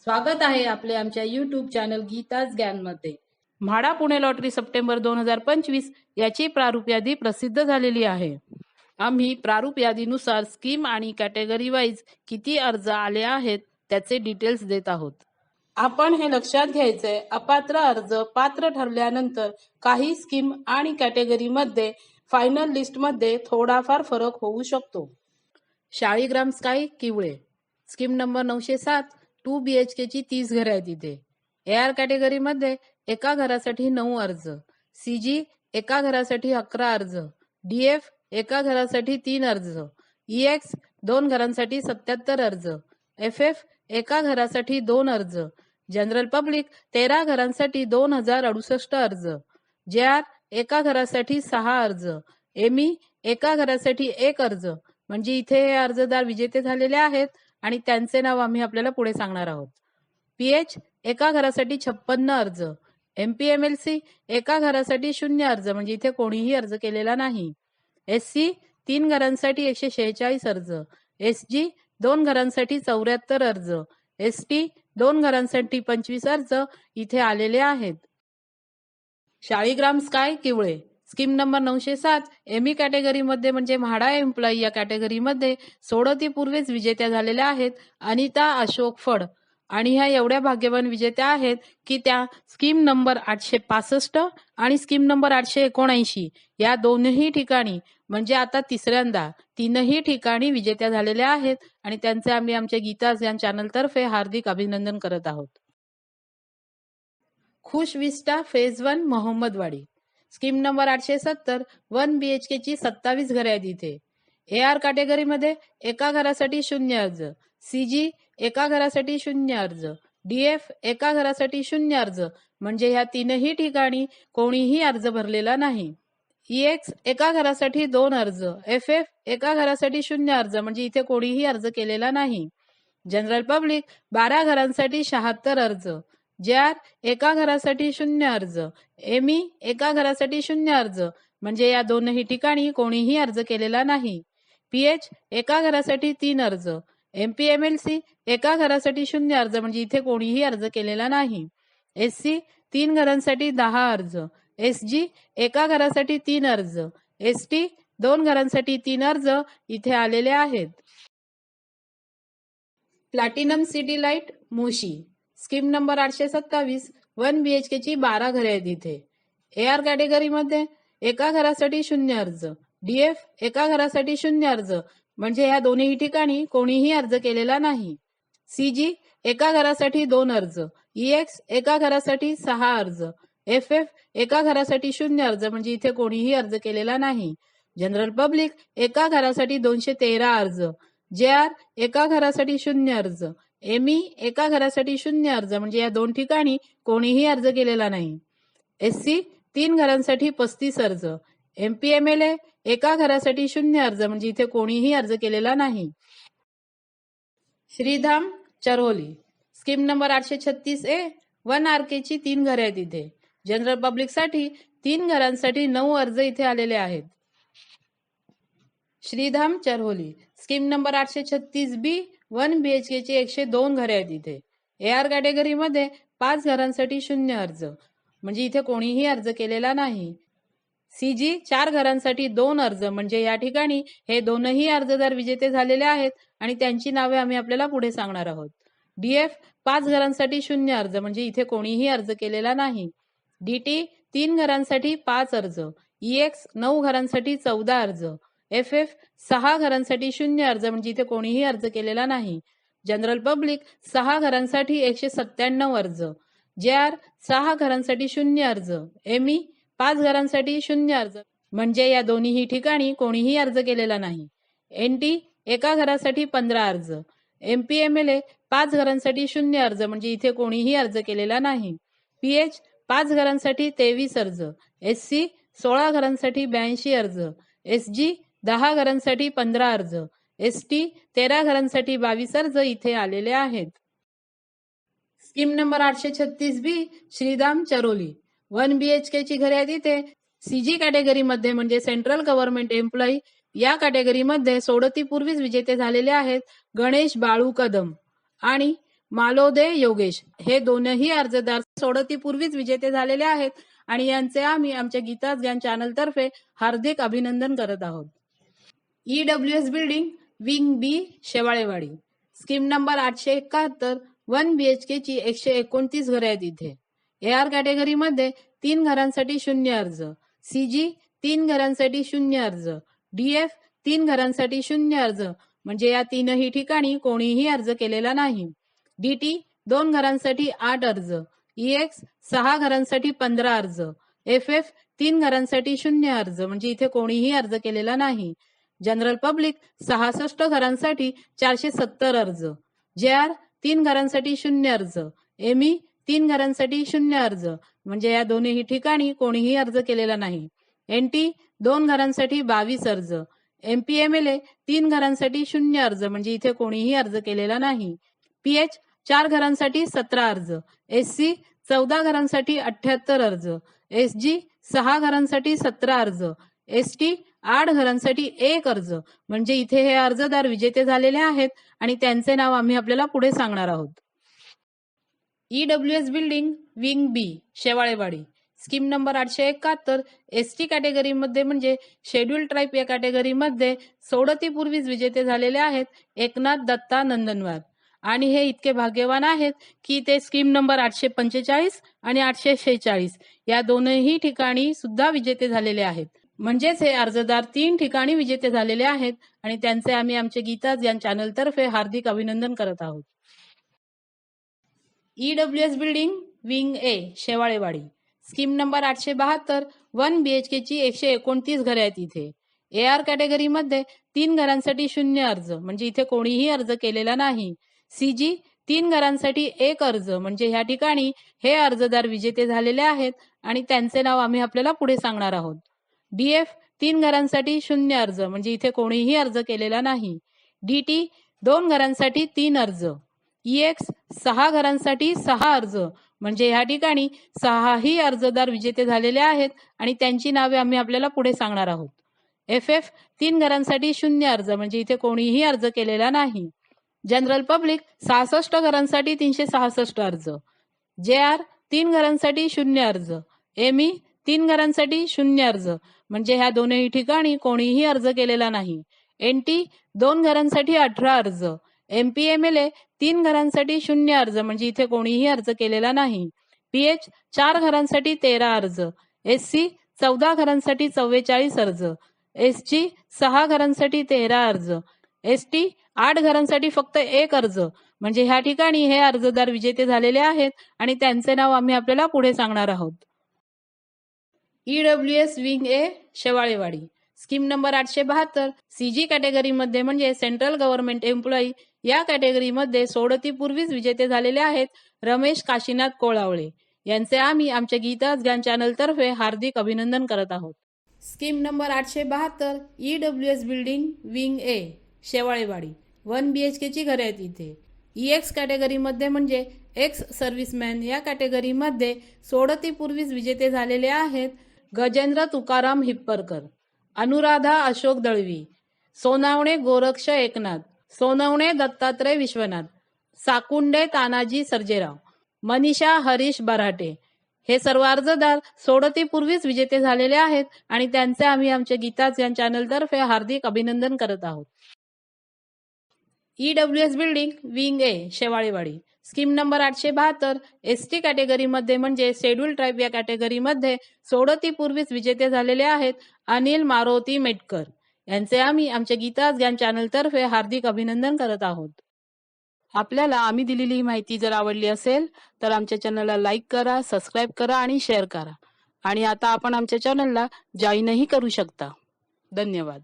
स्वागत आहे आपले आमच्या YouTube चॅनल गीताज ज्ञानमध्ये। म्हाडा पुणे लॉटरी सप्टेंबर 2025 याची प्रारूप यादी प्रसिद्ध झालेली आहे। आम्ही प्रारूप यादीनुसार स्कीम आणि कॅटेगरी वाईज किती अर्ज आले आहेत त्याचे डिटेल्स देत आहोत। आपण हे लक्षात घ्यायचंय, अपात्र अर्ज पात्र ठरल्यानंतर काही स्कीम आणि कॅटेगरीमध्ये फायनल लिस्टमध्ये थोडाफार फरक होऊ शकतो। Shaligram sky Kiwale scheme number 907 2 BHK ची 30 घरे आहेत इथे। AR कॅटेगरीमध्ये एका घरासाठी 9 अर्ज, CG एका घरासाठी 11 अर्ज, DF एका घरासाठी 3 अर्ज, EX 2 घरांसाठी 77 अर्ज, FF एका घरासाठी 2 अर्ज, जनरल पब्लिक 13 घरांसाठी 2068 अर्ज, JR एका घरासाठी 6 अर्ज, ME एका घरासाठी 1 अर्ज। म्हणजे इथे हे अर्जदार विजेते झालेले आहेत आणि त्यांचे नाव आम्ही आपल्याला पुढे सांगणार आहोत। PH एका घरासाठी 56 अर्ज, MPMLC एका घरासाठी 0 अर्ज, म्हणजे इथे कोणीही अर्ज केलेला नाही। SC 3 घरांसाठी 146 अर्ज, SG 2 घरांसाठी 74 अर्ज, ST 2 घरांसाठी 25 अर्ज इथे आलेले आहेत। Shaligram sky Kiwale scheme number 907 एमी कॅटेगरीमध्ये म्हणजे म्हाडा एम्प्लॉई या कॅटेगरीमध्ये सोडतीपूर्वीच विजेत्या झालेल्या आहेत अनिता अशोक फड, आणि ह्या एवढ्या भाग्यवान विजेत्या आहेत की त्या स्कीम नंबर 865 आणि स्कीम नंबर 879 या दोनही ठिकाणी म्हणजे आता तिसऱ्यांदा तीनही ठिकाणी विजेत्या झालेल्या आहेत आणि त्यांचे आम्ही आमच्या गीताज या चॅनलतर्फे हार्दिक अभिनंदन करत आहोत। खुश विस्टा फेज 1 मोहम्मदवाडी स्कीम नंबर 870 1 BHK ची 27 घरे आहेत इथे। AR कॅटेगरीमध्ये एका घरासाठी 0 अर्ज, CG एका घरासाठी 0 अर्ज, DF एका घरासाठी 0 अर्ज, म्हणजे ह्या तीनही ठिकाणी कोणीही अर्ज भरलेला नाही। EX एका घरासाठी 2 अर्ज, FF एका घरासाठी 0 अर्ज, म्हणजे इथे कोणीही अर्ज केलेला नाही। जनरल पब्लिक 12 घरांसाठी 76 अर्ज, JR एका घरासाठी 0 अर्ज, ME एका घरासाठी 0 अर्ज, म्हणजे या दोनही ठिकाणी कोणीही अर्ज केलेला नाही। PH एका घरासाठी 3 अर्ज, MPMLC एका घरासाठी 0 अर्ज, म्हणजे इथे कोणीही अर्ज केलेला नाही। SC 3 घरांसाठी 10 अर्ज, SG एका घरासाठी 3 अर्ज, ST 2 घरांसाठी 3 अर्ज इथे आलेले आहेत। Platinum city light Moshi scheme number 827 1 BHK ची 12 घरे आहेत इथे। AR कॅटेगरीमध्ये एका घरासाठी 0 अर्ज, DF एका घरासाठी 0 अर्ज, म्हणजे ह्या दोन्ही ठिकाणी कोणीही अर्ज केलेला नाही। CG एका घरासाठी 2 अर्ज, EX एका घरासाठी 6 अर्ज, FF एका घरासाठी 0 अर्ज, म्हणजे इथे कोणीही अर्ज केलेला नाही। जनरल पब्लिक एका घरासाठी 213 अर्ज, JR एका घरासाठी 0 अर्ज, ME एका घरासाठी 0 अर्ज, म्हणजे या दोन ठिकाणी कोणीही अर्ज केलेला नाही। SC 3 घरांसाठी 35 अर्ज, MPMLA एका घरासाठी 0 अर्ज, म्हणजे इथे कोणीही अर्ज केलेला नाही। Shridham Charoli scheme number 836A 1 RK ची 3 घरे आहेत इथे। जनरल पब्लिक साठी 3 घरांसाठी 9 अर्ज इथे आलेले आहेत। Shridham Charoli scheme number 836B 1 BHK ची 102 घरे आहेत इथे। AR कॅटेगरीमध्ये 5 घरांसाठी 0 अर्ज, म्हणजे इथे कोणीही अर्ज केलेला नाही। CG 4 घरांसाठी 2 अर्ज, म्हणजे या ठिकाणी हे दोनही अर्जदार विजेते झालेले आहेत आणि त्यांची नावे आम्ही आपल्याला पुढे सांगणार आहोत। DF 5 घरांसाठी 0 अर्ज, म्हणजे इथे कोणीही अर्ज केलेला नाही। DT 3 घरांसाठी 5 अर्ज, EX 9 घरांसाठी 14 अर्ज, FF 6 घरांसाठी 0 अर्ज, म्हणजे इथे कोणीही अर्ज केलेला नाही। जनरल पब्लिक 6 घरांसाठी 197 अर्ज, JR 6 घरांसाठी 0 अर्ज, ME 5 घरांसाठी 0 अर्ज, म्हणजे या दोन्ही ठिकाणी कोणीही अर्ज केलेला नाही। NT एका घरासाठी 15 अर्ज, MPMLA 5 घरांसाठी 0 अर्ज, म्हणजे इथे कोणीही अर्ज केलेला नाही। PH 5 घरांसाठी 23 अर्ज, SC 16 घरांसाठी 82 अर्ज, SG 10 घरांसाठी 15 अर्ज, ST 13 घरांसाठी 22 अर्ज इथे आलेले आहेत। स्कीम नंबर 836B श्रीधाम चरोली 1 BHK ची घरे आहेत इथे। CG कॅटेगरीमध्ये म्हणजे सेंट्रल गव्हर्नमेंट एम्प्लॉई या कॅटेगरीमध्ये सोडतीपूर्वीच विजेते झालेले आहेत गणेश बाळू कदम आणि मालोदे योगेश हे दोनही अर्जदार सोडतीपूर्वीच विजेते झालेले आहेत आणि यांचे आम्ही आमच्या गीताज ज्ञान चॅनल तर्फे हार्दिक अभिनंदन करत आहोत. EWS बिल्डिंग विंग बी शेवाळेवाडी स्कीम नंबर 871 1 BHK ची 129 घरे आहेत इथे. AR कॅटेगरी मध्ये 3 घरांसाठी 0 अर्ज, CG 3 घरांसाठी 0 अर्ज, DF 3 घरांसाठी 0 अर्ज म्हणजे या तीनही ठिकाणी कोणीही अर्ज केलेला नाही. DT 2 घरांसाठी 8 अर्ज, EX 6 घरांसाठी 15 अर्ज, FF 3 घरांसाठी 0 अर्ज म्हणजे इथे कोणीही अर्ज केलेला नाही. जनरल पब्लिक 66 घरांसाठी 470 अर्ज, JR 3 घरांसाठी 0 अर्ज, ME 3 घरांसाठी 0 अर्ज म्हणजे या दोन्ही ठिकाणी कोणीही अर्ज केलेला नाही. NT 2 घरांसाठी 22 अर्ज, MPMLA 3 घरांसाठी 0 अर्ज म्हणजे इथे कोणीही अर्ज केलेला नाही. PH 4 घरांसाठी 17 अर्ज, SC 14 घरांसाठी 78 अर्ज, SG 6 घरांसाठी 17 अर्ज, ST 8 घरांसाठी 1 अर्ज म्हणजे इथे हे अर्जदार विजेते झालेले आहेत आणि त्यांचे नाव आम्ही आपल्याला पुढे सांगणार आहोत. EWS बिल्डिंग विंग बी Shewalewadi scheme number 871 ST category मध्ये म्हणजे शेड्यूल ट्राईब या कॅटेगरी मध्ये सोडतीपूर्वीच विजेते झालेले आहेत एकनाथ दत्ता नंदनवार आणि हे इतके भाग्यवान आहेत की ते स्कीम नंबर 845 आणि 846 या दोनही ठिकाणी सुद्धा विजेते झालेले आहेत. म्हणजेच हे अर्जदार 3 ठिकाणी विजेते झालेले आहेत आणि त्यांचे आम्ही आमचे गीताज या चॅनल तर्फे हार्दिक अभिनंदन करत आहोत. EWS building wing A Shewalewadi scheme number 872 1 BHK ची 129 घरे आहेत इथे. AR कॅटेगरी मध्ये 3 घरांसाठी 0 अर्ज म्हणजे इथे कोणीही अर्ज केलेला नाही. CG 3 घरांसाठी 1 अर्ज म्हणजे ह्या ठिकाणी हे अर्जदार विजेते झालेले आहेत आणि त्यांचे नाव आम्ही आपल्याला पुढे सांगणार आहोत. DF 3 घरांसाठी 0 अर्ज म्हणजे इथे कोणीही अर्ज केलेला नाही. DT 2 घरांसाठी 3 अर्ज, EX 6 घरांसाठी 6 अर्ज म्हणजे ह्या ठिकाणी 6ही अर्जदार विजेते झालेले आहेत आणि त्यांची नावे आम्ही आपल्याला पुढे सांगणार आहोत. FF 3 घरांसाठी 0 अर्ज म्हणजे इथे कोणीही अर्ज केलेला नाही. जनरल पब्लिक 66 घरांसाठी 366 अर्ज, JR 3 घरांसाठी 0 अर्ज, ME 3 घरांसाठी 0 अर्ज म्हणजे ह्या दोनही ठिकाणी कोणीही अर्ज केलेला नाही. NT 2 घरांसाठी 18 अर्ज, MPMLA 3 घरांसाठी 0 अर्ज म्हणजे इथे कोणीही अर्ज केलेला नाही. PH 4 घरांसाठी 13 अर्ज, SC 14 घरांसाठी 44 अर्ज, SG 6 घरांसाठी 13 अर्ज, ST 8 घरांसाठी फक्त 1 अर्ज म्हणजे ह्या ठिकाणी हे अर्जदार विजेते झालेले आहेत आणि त्यांचे नाव आम्ही आपल्याला पुढे सांगणार आहोत. EWS wing A Shewalewadi scheme number 872 CG category मध्ये म्हणजे सेंट्रल गव्हर्नमेंट एम्प्लॉई या कॅटेगरी मध्ये सोडतीपूर्वीच विजेते झालेले आहेत रमेश काशीनाथ कोळावळे यांचे आम्ही आमच्या गीताज ज्ञान चॅनल तर्फे हार्दिक अभिनंदन करत आहोत. Scheme number 872 EWS building wing A Shewalewadi 1 BHK ची घरे आहेत इथे. EX कॅटेगरी मध्ये म्हणजे एक्स सर्व्हिसमॅन या कॅटेगरी मध्ये सोडतीपूर्वीच विजेते झालेले आहेत गजेंद्र तुकाराम हिप्परकर, अनुराधा अशोक दळवी, सोनावणे गोरक्ष एकनाथ, सोनवणे दत्तात्रय विश्वनाथ, साकुंडे तानाजी सर्जेराव, मनीषा हरीश बराटे हे सर्व अर्जदार सोडतीपूर्वीच विजेते झालेले आहेत आणि त्यांचे आम्ही आमच्या गीताज या चॅनल तर्फे हार्दिक अभिनंदन करत आहोत. EWS building wing A Shewalewadi scheme number 872 ST category मध्ये म्हणजे शेड्यूल ट्राईब या कॅटेगरी मध्ये सोडतीपूर्वीच विजेते झालेले आहेत अनिल मारुती मेटकर यांचे आम्ही आमच्या गीताज ज्ञान चॅनल तर्फे हार्दिक अभिनंदन करत आहोत. आपल्याला आम्ही दिलेली ही माहिती जर आवडली असेल तर आमच्या चॅनलला लाईक करा, सबस्क्राईब करा आणि शेअर करा आणि आता आपण आमच्या चॅनलला जॉईनही करू शकता. धन्यवाद.